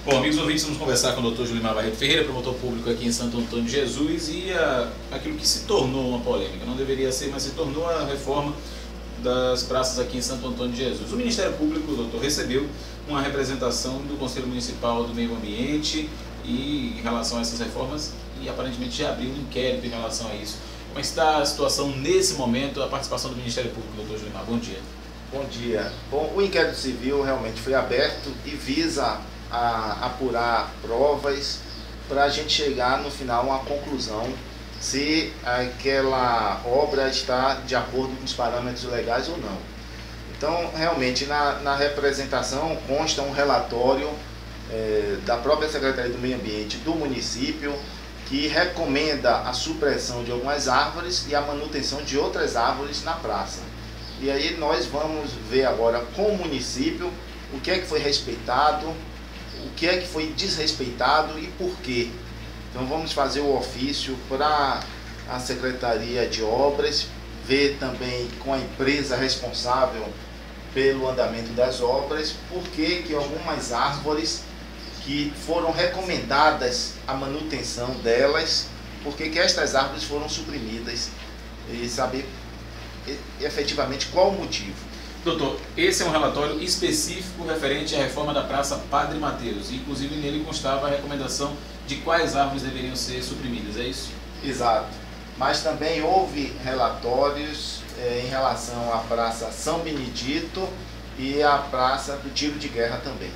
Bom, amigos ouvintes, vamos conversar com o Dr. Julimar Barreto Ferreira, promotor público aqui em Santo Antônio de Jesus, e aquilo que se tornou uma polêmica, não deveria ser, mas se tornou a reforma das praças aqui em Santo Antônio de Jesus. O Ministério Público, doutor, recebeu uma representação do Conselho Municipal do Meio Ambiente e em relação a essas reformas, e aparentemente já abriu um inquérito em relação a isso. Como é que está a situação nesse momento, a participação do Ministério Público, doutor Julimar? Bom dia. Bom dia. Bom, o inquérito civil realmente foi aberto e visa apurar provas para a gente chegar no final a uma conclusão se aquela obra está de acordo com os parâmetros legais ou não. Então, realmente, na representação consta um relatório da própria Secretaria do Meio Ambiente do município que recomenda a supressão de algumas árvores e a manutenção de outras árvores na praça. E aí nós vamos ver agora com o município o que é que foi respeitado, o que é que foi desrespeitado e por quê. Então vamos fazer o ofício para a Secretaria de Obras, ver também com a empresa responsável pelo andamento das obras, por que algumas árvores que foram recomendadas a manutenção delas, por que estas árvores foram suprimidas e saber efetivamente qual o motivo. Doutor, esse é um relatório específico referente à reforma da Praça Padre Mateus, e inclusive nele constava a recomendação de quais árvores deveriam ser suprimidas, é isso? Exato, mas também houve relatórios em relação à Praça São Benedito e à Praça do Tiro de Guerra também.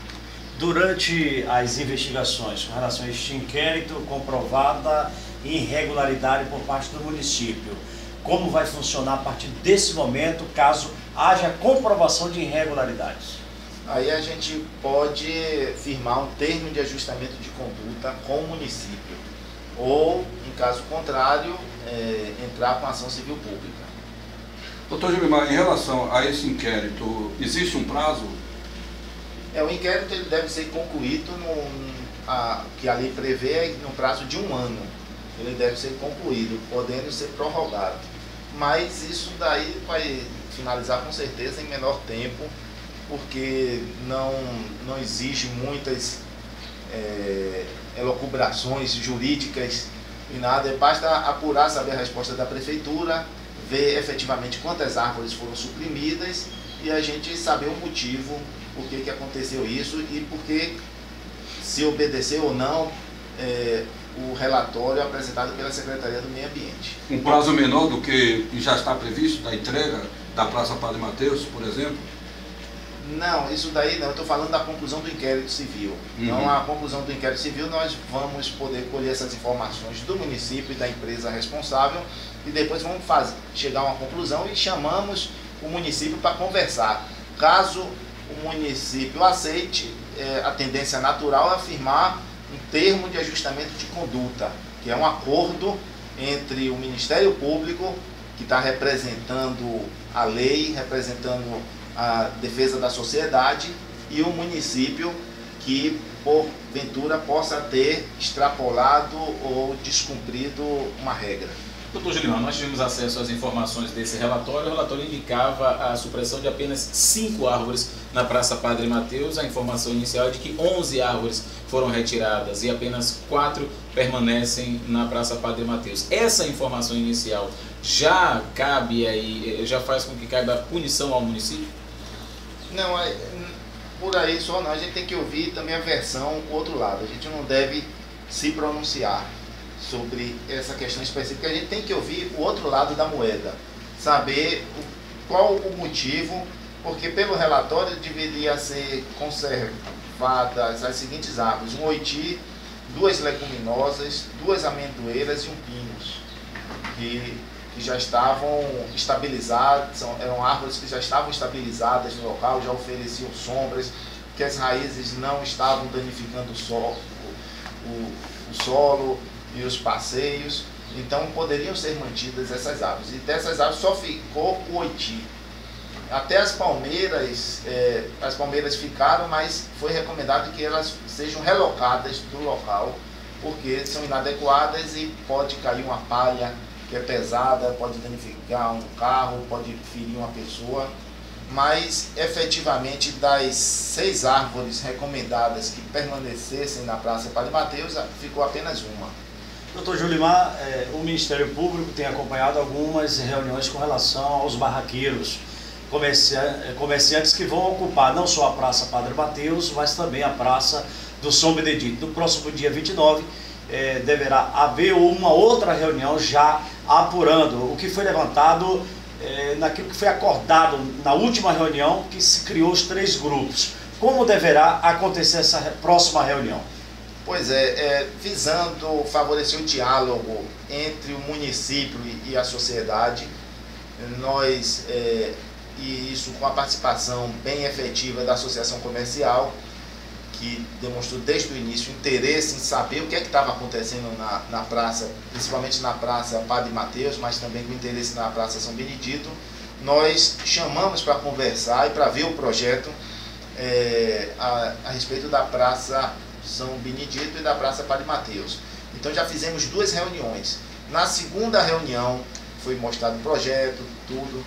Durante as investigações com relação a este inquérito, comprovada irregularidade por parte do município, como vai funcionar a partir desse momento, caso haja comprovação de irregularidades? Aí a gente pode firmar um termo de ajustamento de conduta com o município, ou, em caso contrário, entrar com ação civil pública. Doutor Julimar, em relação a esse inquérito, existe um prazo? O inquérito ele deve ser concluído, que a lei prevê, no prazo de 1 ano. Ele deve ser concluído, podendo ser prorrogado. Mas isso daí vai finalizar com certeza em menor tempo, porque não exige muitas elucubrações jurídicas e nada, basta apurar, saber a resposta da prefeitura, ver efetivamente quantas árvores foram suprimidas e a gente saber o motivo, por que aconteceu isso e por que se obedeceu ou não o relatório apresentado pela Secretaria do Meio Ambiente. Um prazo menor do que já está previsto da entrega da Praça Padre Mateus, por exemplo? Não, isso daí não, eu estou falando da conclusão do inquérito civil. Então, a conclusão do inquérito civil, nós vamos poder colher essas informações do município e da empresa responsável e depois vamos chegar a uma conclusão e chamamos o município para conversar. Caso o município aceite, a tendência natural é firmar um termo de ajustamento de conduta, que é um acordo entre o Ministério Público, que está representando a lei, representando a defesa da sociedade, e o município que, porventura, possa ter extrapolado ou descumprido uma regra. Doutor Julimar, nós tivemos acesso às informações desse relatório. O relatório indicava a supressão de apenas 5 árvores na Praça Padre Mateus. A informação inicial é de que 11 árvores foram retiradas e apenas 4 permanecem na Praça Padre Mateus. Essa informação inicial já cabe aí, já faz com que caiba punição ao município? Não, por aí só não. A gente tem que ouvir também a versão, o outro lado. A gente não deve se pronunciar sobre essa questão específica. A gente tem que ouvir o outro lado da moeda, saber qual o motivo, porque pelo relatório deveria ser conservadas as seguintes árvores: um oiti, 2 leguminosas, 2 amendoeiras e um pinus, que já estavam estabilizadas, eram árvores que já estavam estabilizadas no local, já ofereciam sombras, que as raízes não estavam danificando o solo e os passeios, então poderiam ser mantidas essas árvores. E dessas árvores só ficou o oiti. Até as palmeiras ficaram, mas foi recomendado que elas sejam relocadas do local, porque são inadequadas e pode cair uma palha que é pesada, pode danificar um carro, pode ferir uma pessoa. mas efetivamente das 6 árvores recomendadas que permanecessem na Praça Padre Mateus, ficou apenas uma. Doutor Julimar, o Ministério Público tem acompanhado algumas reuniões com relação aos barraqueiros, comerciantes que vão ocupar não só a Praça Padre Mateus, mas também a Praça do São Benedito. No próximo dia 29, deverá haver uma outra reunião já apurando o que foi levantado naquilo que foi acordado na última reunião, que se criou os 3 grupos. Como deverá acontecer essa próxima reunião? Pois visando favorecer o diálogo entre o município e a sociedade, nós, e isso com a participação bem efetiva da Associação Comercial, que demonstrou desde o início interesse em saber o que é que estava acontecendo na praça, principalmente na Praça Padre Mateus, mas também com interesse na Praça São Benedito. Nós chamamos para conversar e para ver o projeto a respeito da Praça São Benedito e da Praça Padre Mateus. Então já fizemos 2 reuniões. Na segunda reunião foi mostrado o projeto, tudo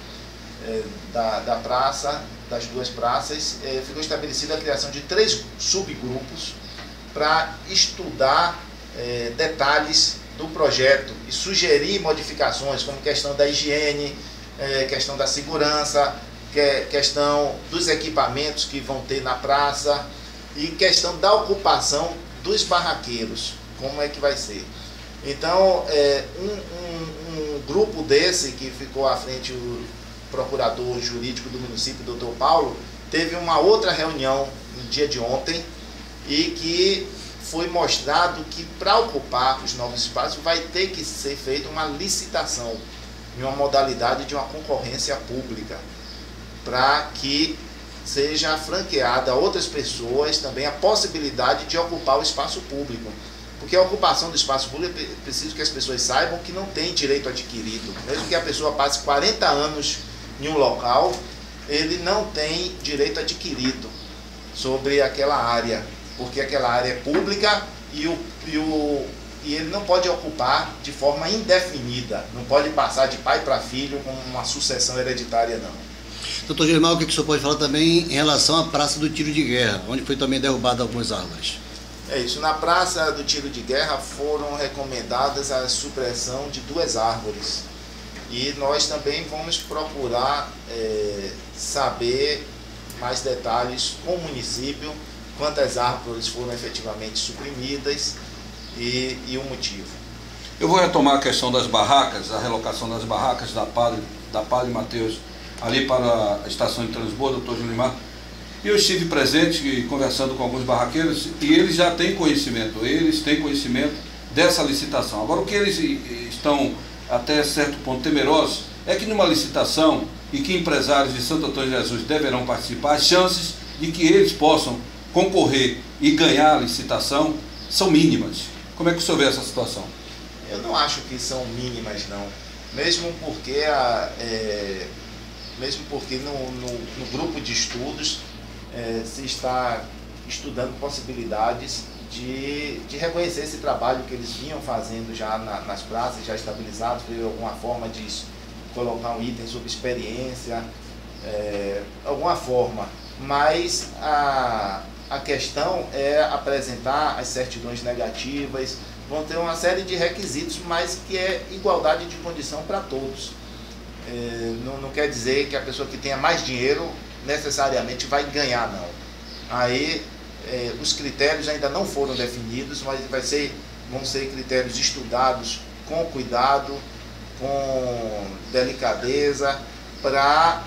da praça, das 2 praças. Ficou estabelecida a criação de 3 subgrupos para estudar detalhes do projeto e sugerir modificações, como questão da higiene, questão da segurança, questão dos equipamentos que vão ter na praça e questão da ocupação dos barraqueiros, como é que vai ser. Então, um grupo desse que ficou à frente, o procurador jurídico do município, doutor Paulo, teve uma outra reunião no dia de ontem e que foi mostrado que para ocupar os novos espaços vai ter que ser feita uma licitação em uma modalidade de uma concorrência pública, para que seja franqueada a outras pessoas também a possibilidade de ocupar o espaço público. Porque a ocupação do espaço público é preciso que as pessoas saibam que não tem direito adquirido. Mesmo que a pessoa passe 40 anos em um local, ele não tem direito adquirido sobre aquela área, porque aquela área é pública e ele não pode ocupar de forma indefinida, não pode passar de pai para filho com uma sucessão hereditária, não. Doutor Julimar, o que o senhor pode falar também em relação à Praça do Tiro de Guerra, onde foi também derrubada algumas árvores? É isso, na Praça do Tiro de Guerra foram recomendadas a supressão de 2 árvores. E nós também vamos procurar saber mais detalhes com o município, quantas árvores foram efetivamente suprimidas e o motivo. Eu vou retomar a questão das barracas, a relocação das barracas da Padre Mateus ali para a estação de transbordo, doutor Julimar. E eu estive presente conversando com alguns barraqueiros e eles já têm conhecimento, dessa licitação. Agora, o que eles estão até certo ponto temerosos é que numa licitação e que empresários de Santo Antônio de Jesus deverão participar, as chances de que eles possam concorrer e ganhar a licitação são mínimas. Como é que o senhor vê essa situação? Eu não acho que são mínimas, não. Mesmo porque no grupo de estudos se está estudando possibilidades de reconhecer esse trabalho que eles vinham fazendo já nas praças, já estabilizados, de alguma forma de colocar um item sobre experiência, alguma forma. Mas a questão é apresentar as certidões negativas, vão ter uma série de requisitos, mas que é igualdade de condição para todos. Não quer dizer que a pessoa que tenha mais dinheiro necessariamente vai ganhar, não. Aí os critérios ainda não foram definidos, mas vão ser critérios estudados com cuidado, com delicadeza, para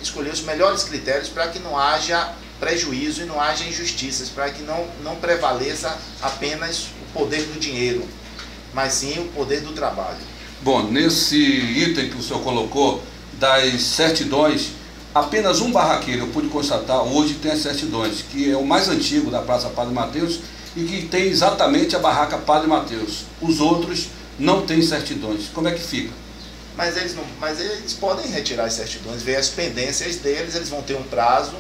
escolher os melhores critérios para que não haja prejuízo e não haja injustiças, para que não prevaleça apenas o poder do dinheiro, mas sim o poder do trabalho. Bom, nesse item que o senhor colocou das certidões, apenas um barraqueiro, eu pude constatar, hoje tem as certidões, que é o mais antigo da Praça Padre Mateus e que tem exatamente a barraca Padre Mateus. Os outros não têm certidões. Como é que fica? Mas eles podem retirar as certidões, ver as pendências deles, eles vão ter um prazo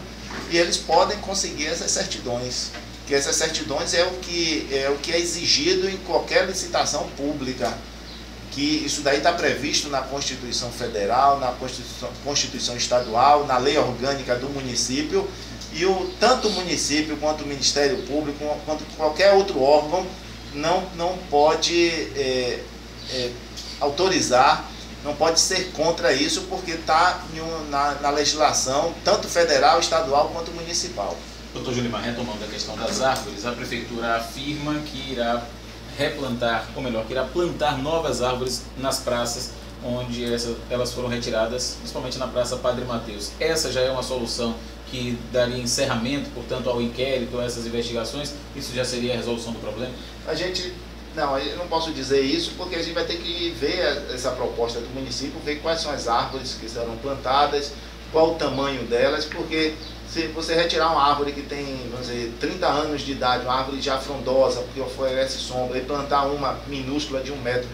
e eles podem conseguir essas certidões. Que essas certidões é o que é exigido em qualquer licitação pública, que isso daí está previsto na Constituição Federal, na Constituição Estadual, na lei orgânica do município, e tanto o município quanto o Ministério Público, quanto qualquer outro órgão, não pode autorizar, não pode ser contra isso, porque está na legislação, tanto federal, estadual quanto municipal. Doutor Julimar, retomando a questão das árvores, a Prefeitura afirma que irá replantar, ou melhor, que irá plantar novas árvores nas praças onde elas foram retiradas, principalmente na Praça Padre Mateus. Essa já é uma solução que daria encerramento, portanto, ao inquérito, a essas investigações? Isso já seria a resolução do problema? Não, eu não posso dizer isso, porque a gente vai ter que ver essa proposta do município, ver quais são as árvores que serão plantadas, qual o tamanho delas, porque se você retirar uma árvore que tem, vamos dizer, 30 anos de idade, uma árvore já frondosa, porque oferece sombra, e plantar uma minúscula de 1 metro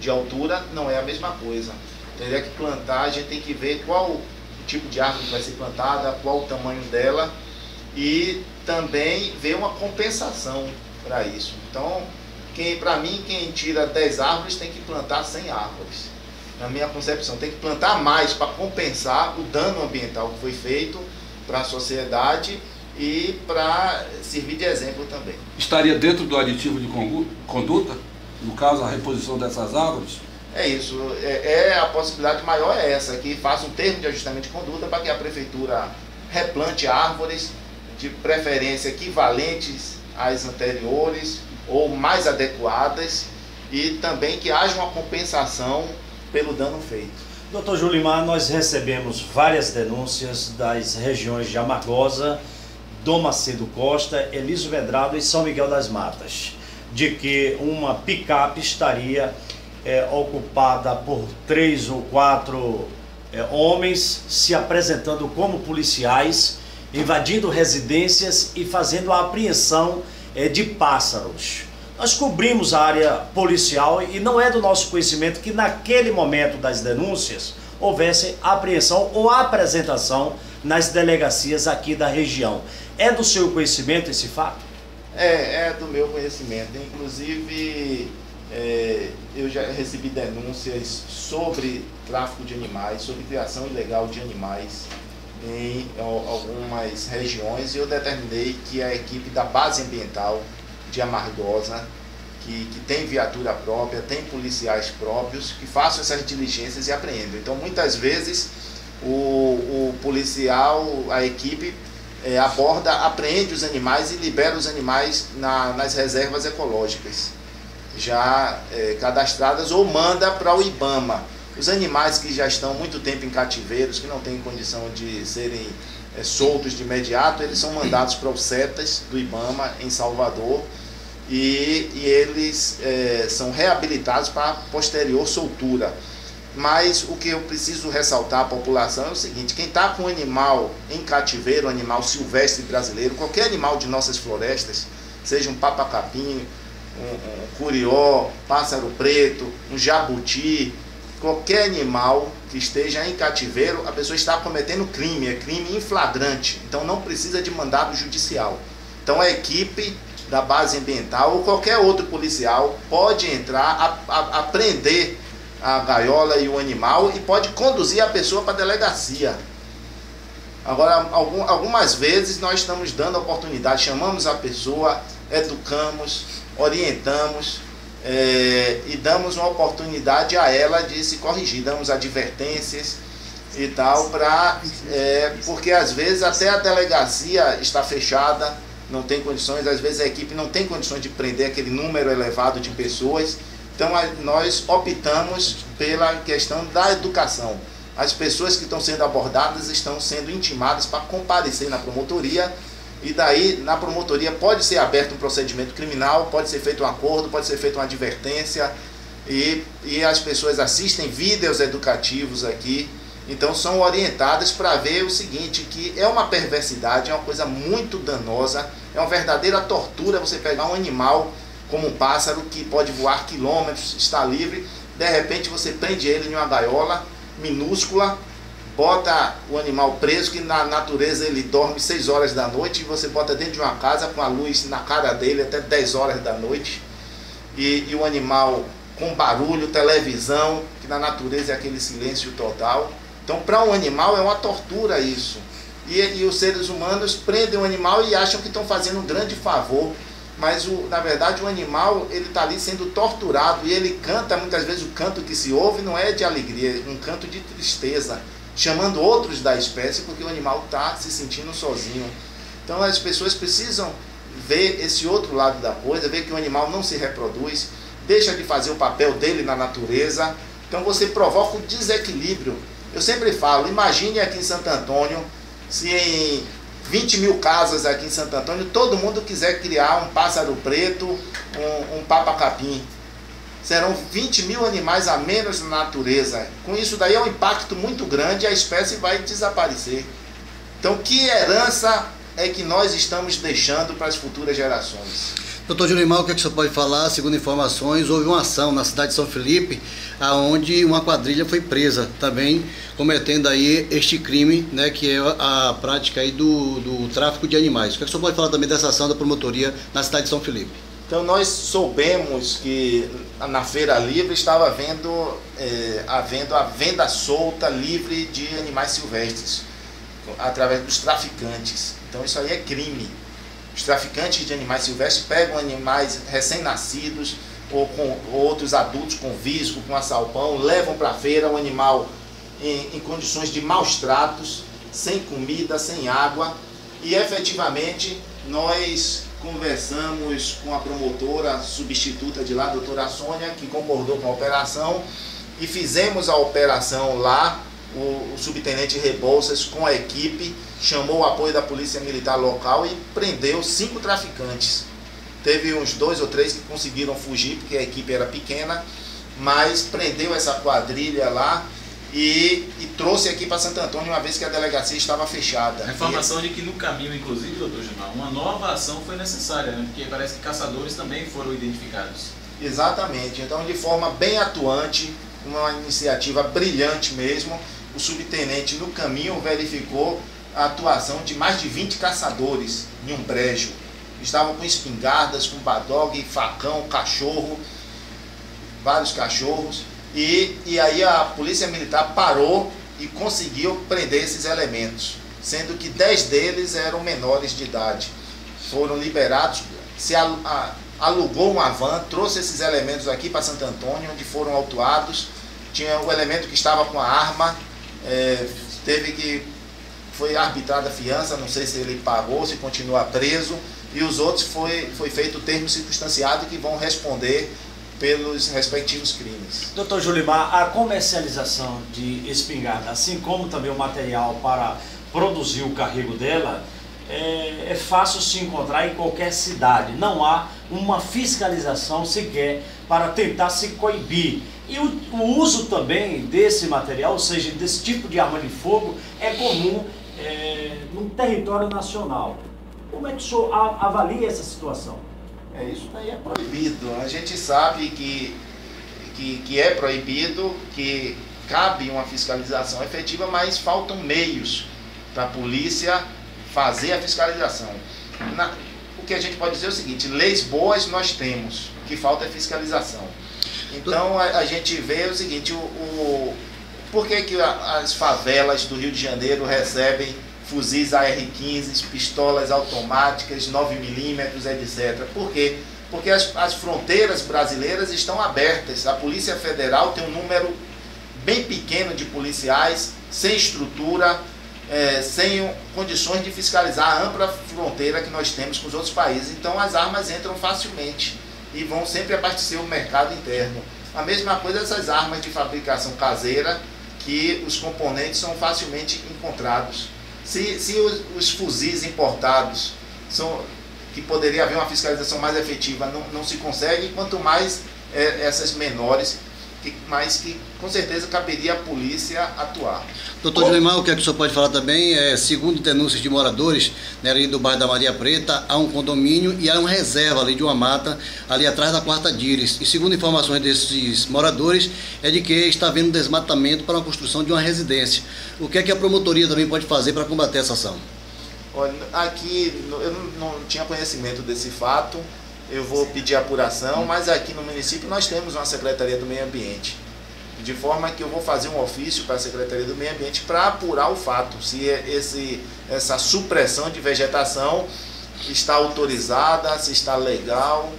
de altura, não é a mesma coisa. Teria que plantar, a gente tem que ver qual o tipo de árvore que vai ser plantada, qual o tamanho dela, e também ver uma compensação para isso. Então, para mim, quem tira 10 árvores tem que plantar 100 árvores. Na minha concepção, tem que plantar mais para compensar o dano ambiental que foi feito para a sociedade e para servir de exemplo também. Estaria dentro do aditivo de conduta, no caso a reposição dessas árvores? É isso, a possibilidade maior é essa, que faça um termo de ajustamento de conduta para que a Prefeitura replante árvores, de preferência equivalentes às anteriores ou mais adequadas, e também que haja uma compensação pelo dano feito. Doutor Julimar, nós recebemos várias denúncias das regiões de Amargosa, Dom Macedo Costa, Elísio Medrado e São Miguel das Matas, de que uma picape estaria ocupada por 3 ou 4 homens se apresentando como policiais, invadindo residências e fazendo a apreensão de pássaros. Nós cobrimos a área policial e não é do nosso conhecimento que naquele momento das denúncias houvesse apreensão ou apresentação nas delegacias aqui da região. É do seu conhecimento esse fato? É do meu conhecimento. Inclusive, eu já recebi denúncias sobre tráfico de animais, sobre criação ilegal de animais em algumas regiões, e eu determinei que a equipe da base ambiental de Amargosa, que tem viatura própria, tem policiais próprios, que façam essas diligências e apreendam. Então, muitas vezes, o policial, a equipe, apreende os animais e libera os animais nas reservas ecológicas, já cadastradas, ou manda para o IBAMA. Os animais que já estão muito tempo em cativeiros, que não têm condição de serem soltos de imediato, eles são mandados para os CETAS do IBAMA em Salvador, e eles são reabilitados para posterior soltura. Mas o que eu preciso ressaltar à população é o seguinte: quem está com um animal em cativeiro, um animal silvestre brasileiro, qualquer animal de nossas florestas, seja um papacapim, um curió, pássaro preto, um jabuti, qualquer animal que esteja em cativeiro, a pessoa está cometendo crime, é crime em flagrante. Então não precisa de mandado judicial. Então a equipe da base ambiental ou qualquer outro policial pode entrar, apreender a gaiola e o animal e pode conduzir a pessoa para a delegacia. Agora, algumas vezes nós estamos dando oportunidade, chamamos a pessoa, educamos, orientamos, e damos uma oportunidade a ela de se corrigir, damos advertências e tal, porque às vezes até a delegacia está fechada, não tem condições, às vezes a equipe não tem condições de prender aquele número elevado de pessoas. Então nós optamos pela questão da educação. As pessoas que estão sendo abordadas estão sendo intimadas para comparecer na promotoria, e daí na promotoria pode ser aberto um procedimento criminal, pode ser feito um acordo, pode ser feita uma advertência, e as pessoas assistem vídeos educativos aqui, então são orientadas para ver o seguinte, que é uma perversidade, é uma coisa muito danosa, é uma verdadeira tortura você pegar um animal como um pássaro que pode voar quilômetros, está livre, de repente você prende ele em uma gaiola minúscula, bota o animal preso, que na natureza ele dorme 6 horas da noite, e você bota dentro de uma casa com a luz na cara dele até 10 horas da noite, e o animal com barulho, televisão, que na natureza é aquele silêncio total. Então, para um animal é uma tortura isso. E os seres humanos prendem o animal e acham que estão fazendo um grande favor. Mas, na verdade, o animal está ali sendo torturado e ele canta, muitas vezes o canto que se ouve não é de alegria, é um canto de tristeza, chamando outros da espécie, porque o animal está se sentindo sozinho. Então, as pessoas precisam ver esse outro lado da coisa, ver que o animal não se reproduz, deixa de fazer o papel dele na natureza. Então, você provoca um desequilíbrio. Eu sempre falo, imagine aqui em Santo Antônio, se em 20 mil casas aqui em Santo Antônio, todo mundo quiser criar um pássaro preto, um papa-capim. Serão 20 mil animais a menos na natureza. Com isso daí é um impacto muito grande e a espécie vai desaparecer. Então, que herança é que nós estamos deixando para as futuras gerações? Doutor Julimar, o que é que o senhor pode falar? Segundo informações, houve uma ação na cidade de São Felipe, onde uma quadrilha foi presa, também cometendo aí este crime, né, que é a prática aí do tráfico de animais. O que é que o senhor pode falar também dessa ação da promotoria na cidade de São Felipe? Então, nós soubemos que na Feira Livre estava havendo a venda solta, livre de animais silvestres, através dos traficantes. Então, isso aí é crime. Os traficantes de animais silvestres pegam animais recém-nascidos ou com outros adultos com visgo, com assalpão, levam para a feira o animal em condições de maus tratos, sem comida, sem água. E efetivamente nós conversamos com a promotora substituta de lá, a doutora Sônia, que concordou com a operação, e fizemos a operação lá. O subtenente Rebouças, com a equipe, chamou o apoio da Polícia Militar local e prendeu 5 traficantes. Teve uns 2 ou 3 que conseguiram fugir, porque a equipe era pequena, mas prendeu essa quadrilha lá e trouxe aqui para Santo Antônio, uma vez que a delegacia estava fechada. A informação de que no caminho, inclusive, doutor Gilmar, uma nova ação foi necessária, né? Porque parece que caçadores também foram identificados. Exatamente. Então, de forma bem atuante, uma iniciativa brilhante mesmo, o subtenente no caminho verificou a atuação de mais de 20 caçadores em um brejo. Estavam com espingardas, com badog, facão, cachorro, vários cachorros. E aí a Polícia Militar parou e conseguiu prender esses elementos, sendo que 10 deles eram menores de idade. Foram liberados, se alugou uma van, trouxe esses elementos aqui para Santo Antônio, onde foram autuados. Tinha o elemento que estava com a arma, foi arbitrada a fiança, não sei se ele pagou, se continua preso, e os outros foi feito o termo circunstanciado que vão responder pelos respectivos crimes. Doutor Julimar, a comercialização de espingarda, assim como também o material para produzir o carrego dela, é fácil se encontrar em qualquer cidade. Não há uma fiscalização sequer para tentar se coibir. E o uso também desse material, ou seja, desse tipo de arma de fogo, é comum no território nacional. Como é que o senhor avalia essa situação? Isso daí é proibido. A gente sabe que é proibido, que cabe uma fiscalização efetiva, mas faltam meios para a polícia fazer a fiscalização. O que a gente pode dizer é o seguinte: leis boas nós temos, o que falta é fiscalização. Então a gente vê o seguinte, por que as favelas do Rio de Janeiro recebem fuzis AR-15, pistolas automáticas, 9mm, etc. Por quê? Porque as fronteiras brasileiras estão abertas. A Polícia Federal tem um número bem pequeno de policiais, sem estrutura, sem condições de fiscalizar a ampla fronteira que nós temos com os outros países. Então as armas entram facilmente e vão sempre abastecer o mercado interno. A mesma coisa essas armas de fabricação caseira, que os componentes são facilmente encontrados. Se os fuzis importados, que poderia haver uma fiscalização mais efetiva, não se consegue, quanto mais essas menores, mas que com certeza caberia à polícia atuar. Doutor Julimar, o que é que o senhor pode falar também? Segundo denúncias de moradores, né, ali do bairro da Maria Preta, há um condomínio e há uma reserva ali de uma mata, ali atrás da Quarta Dires. E segundo informações desses moradores, é de que está havendo desmatamento para a construção de uma residência. O que é que a promotoria também pode fazer para combater essa ação? Olha, aqui eu não tinha conhecimento desse fato, eu vou pedir apuração, mas aqui no município nós temos uma Secretaria do Meio Ambiente, de forma que eu vou fazer um ofício para a Secretaria do Meio Ambiente para apurar o fato, se essa supressão de vegetação está autorizada, se está legal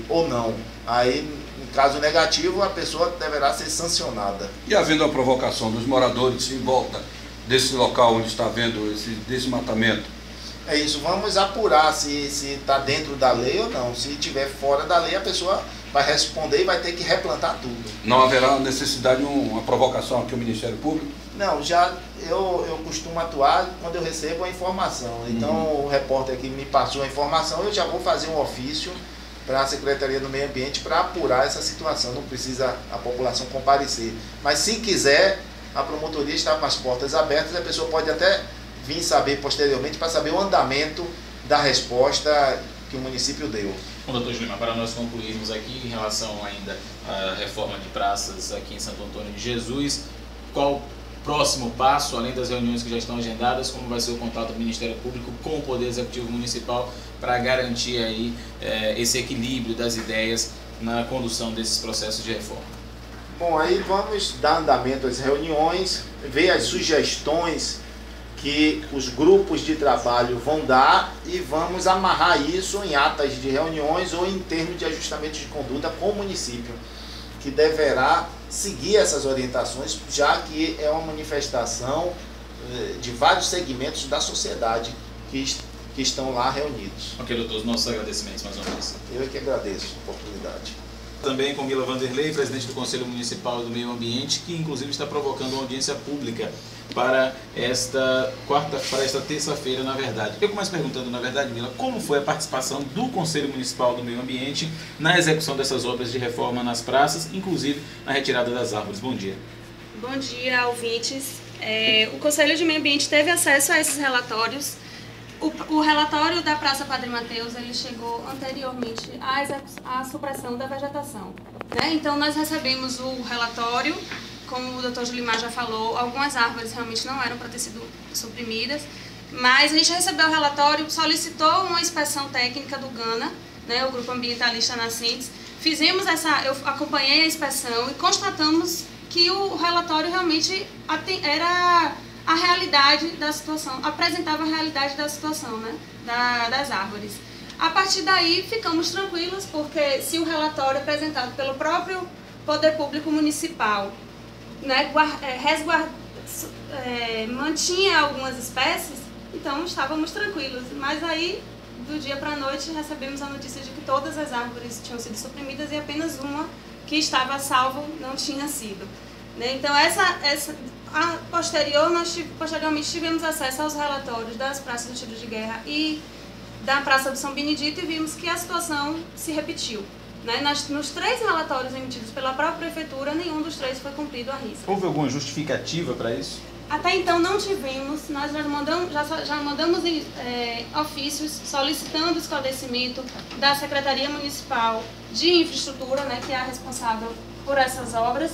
ou não. Aí, em caso negativo, a pessoa deverá ser sancionada. E havendo a provocação dos moradores em volta desse local onde está havendo esse desmatamento? É isso, vamos apurar se está dentro da lei ou não. Se estiver fora da lei, a pessoa vai responder e vai ter que replantar tudo. Não haverá necessidade de uma provocação aqui ao Ministério Público? Não, eu costumo atuar quando eu recebo a informação. Então o repórter que me passou a informação, eu já vou fazer um ofício para a Secretaria do Meio Ambiente para apurar essa situação. Não precisa a população comparecer. Mas se quiser, a promotoria está com as portas abertas, a pessoa pode até vir saber posteriormente para saber o andamento da resposta que o município deu. Bom, doutor Julimar, para nós concluirmos aqui em relação ainda à reforma de praças aqui em Santo Antônio de Jesus, qual o próximo passo, além das reuniões que já estão agendadas, como vai ser o contato do Ministério Público com o Poder Executivo Municipal para garantir aí esse equilíbrio das ideias na condução desses processos de reforma? Bom, aí vamos dar andamento às reuniões, ver as sugestões que os grupos de trabalho vão dar e vamos amarrar isso em atas de reuniões ou em termos de ajustamento de conduta com o município, que deverá seguir essas orientações, já que é uma manifestação de vários segmentos da sociedade que estão lá reunidos. Ok, doutor, os nossos agradecimentos mais uma vez. Eu é que agradeço a oportunidade. Também com Mila Vanderlei, presidente do Conselho Municipal do Meio Ambiente, que inclusive está provocando uma audiência pública para esta terça-feira, na verdade. Eu começo perguntando, na verdade, Mila, como foi a participação do Conselho Municipal do Meio Ambiente na execução dessas obras de reforma nas praças, inclusive na retirada das árvores. Bom dia. Bom dia, ouvintes. O Conselho de Meio Ambiente teve acesso a esses relatórios. O relatório da Praça Padre Mateus, ele chegou anteriormente à supressão da vegetação, né? Então nós recebemos o relatório, como o doutor Julimar já falou, algumas árvores realmente não eram para ter sido suprimidas, mas a gente recebeu o relatório, solicitou uma inspeção técnica do GANA, né, o Grupo Ambientalista Nascentes, eu acompanhei a inspeção e constatamos que o relatório realmente era a realidade da situação, apresentava a realidade da situação, né, das árvores. A partir daí, ficamos tranquilos, porque se o relatório apresentado pelo próprio Poder Público Municipal, né, mantinha algumas espécies, então estávamos tranquilos. Mas aí, do dia para a noite, recebemos a notícia de que todas as árvores tinham sido suprimidas e apenas uma que estava a salvo não tinha sido. Então, posteriormente tivemos acesso aos relatórios das praças do tiro de guerra e da Praça do São Benedito e vimos que a situação se repetiu. Nos 3 relatórios emitidos pela própria Prefeitura, nenhum dos 3 foi cumprido à risca. Houve alguma justificativa para isso? Até então não tivemos, nós já mandamos ofícios solicitando esclarecimento da Secretaria Municipal de Infraestrutura, né, que é a responsável por essas obras.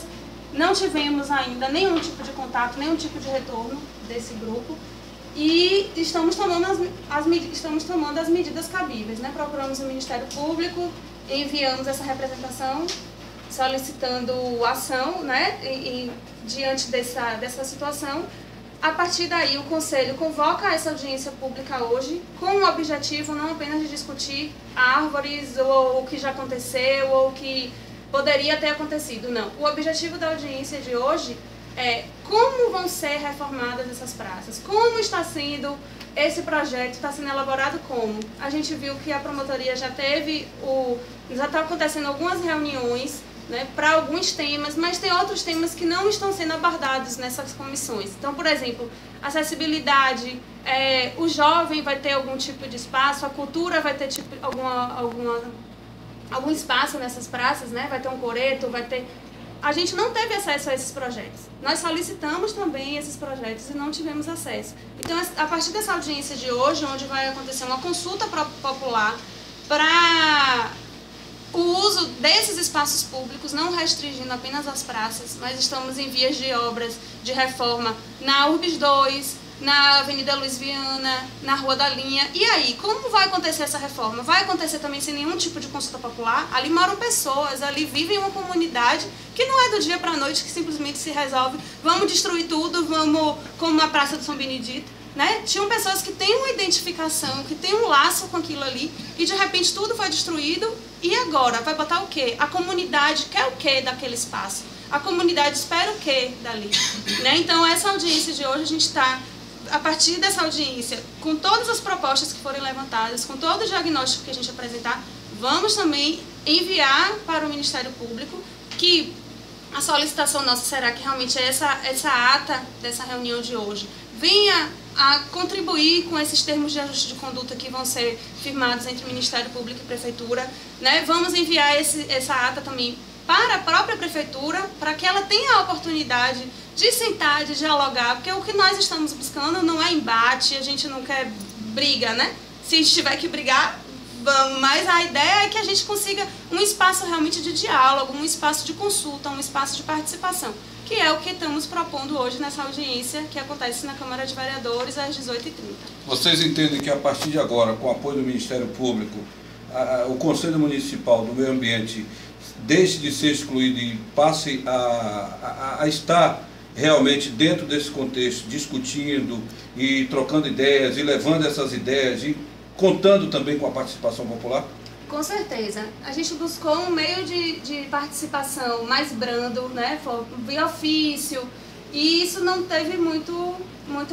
Não tivemos ainda nenhum tipo de contato, nenhum tipo de retorno desse grupo e estamos tomando as medidas cabíveis, né? Procuramos o Ministério Público, enviamos essa representação solicitando ação, né? Diante dessa situação. A partir daí, o Conselho convoca essa audiência pública hoje com o objetivo não apenas de discutir árvores ou o que já aconteceu ou o que poderia ter acontecido, não. O objetivo da audiência de hoje é como vão ser reformadas essas praças, como está sendo esse projeto, está sendo elaborado como. A gente viu que a promotoria já está acontecendo algumas reuniões, né, para alguns temas, mas tem outros temas que não estão sendo abordados nessas comissões. Então, por exemplo, acessibilidade, o jovem vai ter algum tipo de espaço, a cultura vai ter algum espaço nessas praças, né? Vai ter um coreto, vai ter... A gente não teve acesso a esses projetos. Nós solicitamos também esses projetos e não tivemos acesso. Então, a partir dessa audiência de hoje, onde vai acontecer uma consulta popular para o uso desses espaços públicos, não restringindo apenas as praças, mas estamos em vias de obras de reforma na URBS 2, na Avenida Luiz Viana, na Rua da Linha. E aí, como vai acontecer essa reforma? Vai acontecer também sem nenhum tipo de consulta popular? Ali moram pessoas, ali vivem uma comunidade que não é do dia para a noite que simplesmente se resolve, vamos destruir tudo, vamos como a Praça do São Benedito, né? Tinham pessoas que têm uma identificação, que têm um laço com aquilo ali, e de repente tudo foi destruído, e agora vai botar o quê? A comunidade quer o quê daquele espaço? A comunidade espera o quê dali? Né? Então essa audiência de hoje a gente está, a partir dessa audiência, com todas as propostas que forem levantadas, com todo o diagnóstico que a gente apresentar, vamos também enviar para o Ministério Público que a solicitação nossa será que realmente essa ata dessa reunião de hoje venha a contribuir com esses termos de ajuste de conduta que vão ser firmados entre o Ministério Público e Prefeitura, né? Vamos enviar essa ata também para a própria Prefeitura, para que ela tenha a oportunidade de sentar, de dialogar, porque o que nós estamos buscando não é embate, a gente não quer briga, né? Se a gente tiver que brigar, vamos, mas a ideia é que a gente consiga um espaço realmente de diálogo, um espaço de consulta, um espaço de participação, que é o que estamos propondo hoje nessa audiência que acontece na Câmara de Vereadores às 18h30. Vocês entendem que a partir de agora, com o apoio do Ministério Público, o Conselho Municipal do Meio Ambiente deixe de ser excluído e passe a estar realmente dentro desse contexto, discutindo e trocando ideias e levando essas ideias e contando também com a participação popular? Com certeza. A gente buscou um meio de participação mais brando, né? Via ofício, e isso não teve muito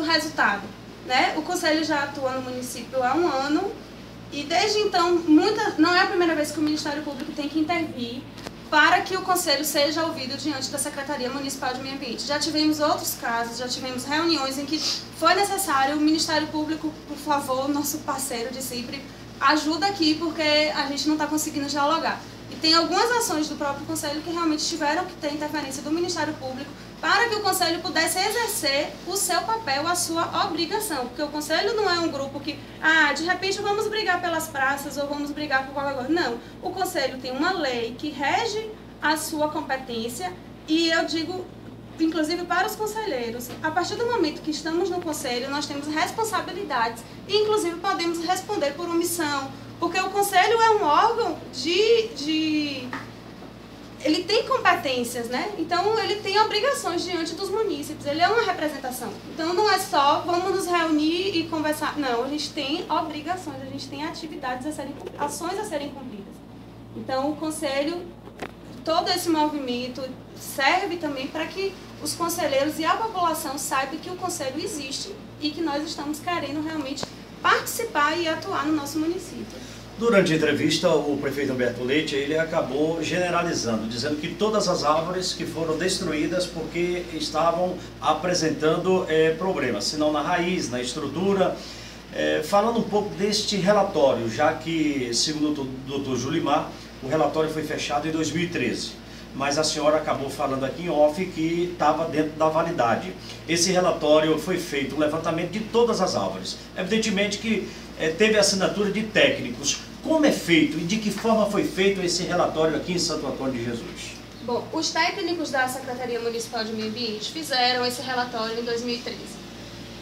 resultado, né? O Conselho já atua no município há 1 ano, e desde então, não é a primeira vez que o Ministério Público tem que intervir para que o Conselho seja ouvido diante da Secretaria Municipal de Meio Ambiente. Já tivemos outros casos, já tivemos reuniões em que foi necessário o Ministério Público, por favor, nosso parceiro de sempre, ajuda aqui porque a gente não está conseguindo dialogar. E tem algumas ações do próprio Conselho que realmente tiveram que ter interferência do Ministério Público para que o Conselho pudesse exercer o seu papel, a sua obrigação. Porque o Conselho não é um grupo que, de repente vamos brigar pelas praças ou vamos brigar por qualquer coisa. Não, o Conselho tem uma lei que rege a sua competência e eu digo, inclusive para os conselheiros, a partir do momento que estamos no Conselho, nós temos responsabilidades e inclusive podemos responder por omissão, porque o Conselho é um órgão ele tem competências, né? Então ele tem obrigações diante dos munícipes, ele é uma representação. Então não é só vamos nos reunir e conversar, não, a gente tem obrigações, a gente tem atividades ações a serem cumpridas. Então o Conselho, todo esse movimento serve também para que os conselheiros e a população saibam que o Conselho existe e que nós estamos querendo realmente participar e atuar no nosso município. Durante a entrevista, o prefeito Humberto Leite, ele acabou generalizando, dizendo que todas as árvores que foram destruídas porque estavam apresentando problemas, se não na raiz, na estrutura. Falando um pouco deste relatório, já que, segundo o doutor Julimar, o relatório foi fechado em 2013. Mas a senhora acabou falando aqui em off que estava dentro da validade. Esse relatório foi feito, um levantamento de todas as árvores. Evidentemente que teve assinatura de técnicos. Como é feito e de que forma foi feito esse relatório aqui em Santo Antônio de Jesus? Bom, os técnicos da Secretaria Municipal de Meio Ambiente fizeram esse relatório em 2013.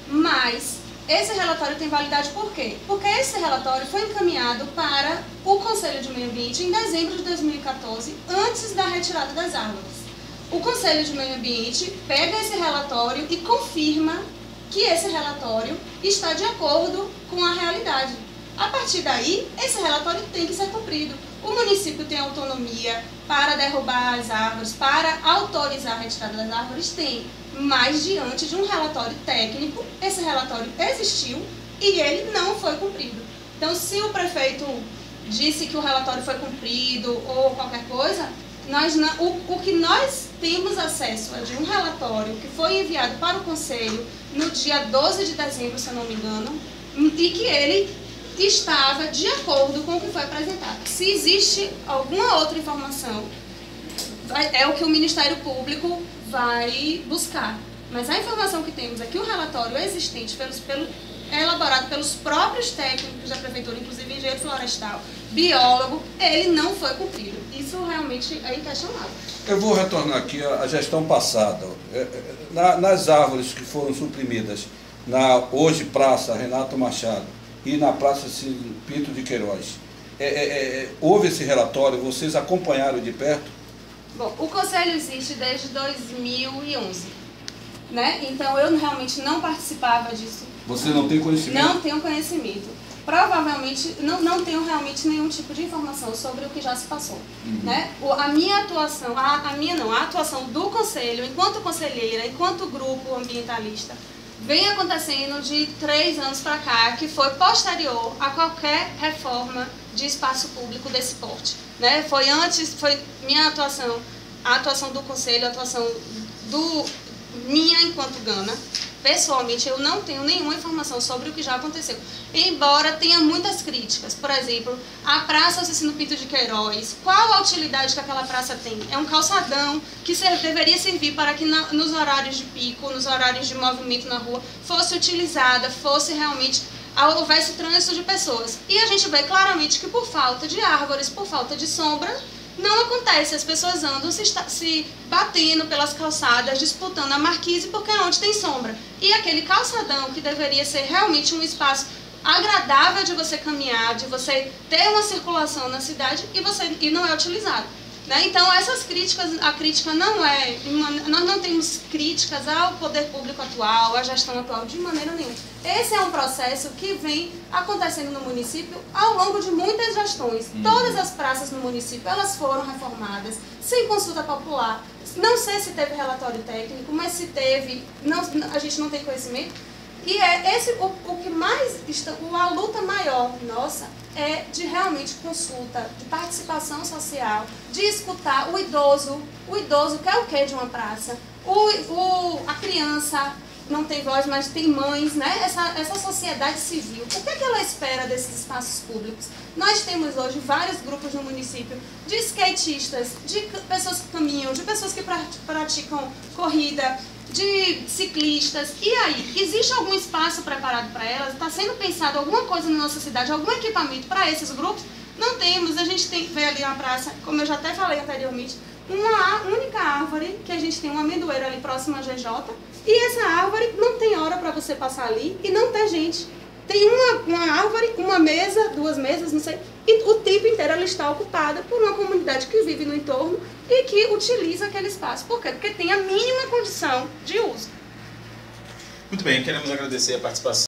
Mas esse relatório tem validade por quê? Porque esse relatório foi encaminhado para o Conselho de Meio Ambiente em dezembro de 2014, antes da retirada das árvores. O Conselho de Meio Ambiente pega esse relatório e confirma que esse relatório está de acordo com a realidade. A partir daí, esse relatório tem que ser cumprido. O município tem autonomia para derrubar as árvores, para autorizar a retirada das árvores, tem. Mas diante de um relatório técnico, esse relatório existiu e ele não foi cumprido. Então, se o prefeito disse que o relatório foi cumprido ou qualquer coisa, o que nós temos acesso é de um relatório que foi enviado para o Conselho no dia 12 de dezembro, se eu não me engano, e que ele estava de acordo com o que foi apresentado. Se existe alguma outra informação, é o que o Ministério Público vai buscar. Mas a informação que temos é que o relatório existente é elaborado pelos próprios técnicos da Prefeitura, inclusive engenheiro florestal, biólogo, ele não foi cumprido. Isso realmente é inquestionável. Eu vou retornar aqui à gestão passada. Nas árvores que foram suprimidas, na hoje Praça Renato Machado e na Praça Pinto de Queiroz, houve esse relatório, vocês acompanharam de perto? Bom, o Conselho existe desde 2011, né? Então eu realmente não participava disso. Você não tem conhecimento? Não tenho conhecimento. Provavelmente não tenho realmente nenhum tipo de informação sobre o que já se passou. Né? A minha atuação, a atuação do Conselho, enquanto conselheira, enquanto grupo ambientalista, vem acontecendo de 3 anos para cá, que foi posterior a qualquer reforma de espaço público desse porte. Né? Foi minha atuação, a atuação do Conselho, a atuação minha enquanto Gana. Pessoalmente, eu não tenho nenhuma informação sobre o que já aconteceu. Embora tenha muitas críticas. Por exemplo, a Praça Cecino Pinto de Queiroz. Qual a utilidade que aquela praça tem? É um calçadão que deveria servir para que nos horários de pico, nos horários de movimento na rua, fosse utilizada, fosse realmente houvesse trânsito de pessoas. E a gente vê claramente que por falta de árvores, por falta de sombra, não acontece. As pessoas andam se batendo pelas calçadas, disputando a marquise, porque é onde tem sombra. E aquele calçadão, que deveria ser realmente um espaço agradável de você caminhar, de você ter uma circulação na cidade, e não é utilizado. Né? Então, essas críticas, a crítica não é... Nós não temos críticas ao poder público atual, à gestão atual, de maneira nenhuma. Esse é um processo que vem acontecendo no município ao longo de muitas gestões. Todas as praças no município, elas foram reformadas, sem consulta popular. Não sei se teve relatório técnico, mas se teve, a gente não tem conhecimento. E o que mais a luta maior nossa é de realmente consulta, de participação social, de escutar o idoso quer o que de uma praça, a criança não tem voz, mas tem mães, né? Essa sociedade civil, o que ela espera desses espaços públicos? Nós temos hoje vários grupos no município de skatistas, de pessoas que caminham, de pessoas que praticam corrida, de ciclistas. E aí, existe algum espaço preparado para elas? Está sendo pensado alguma coisa na nossa cidade, algum equipamento para esses grupos? Não temos. A gente vê ali na praça, como eu já até falei anteriormente, uma única árvore, que a gente tem um amendoeiro ali próximo à GJ, e essa árvore não tem hora para você passar ali e não ter gente. Tem uma árvore, uma mesa, 2 mesas, não sei, e o tempo inteiro ela está ocupada por uma comunidade que vive no entorno e que utiliza aquele espaço. Por quê? Porque tem a mínima condição de uso. Muito bem, queremos agradecer a participação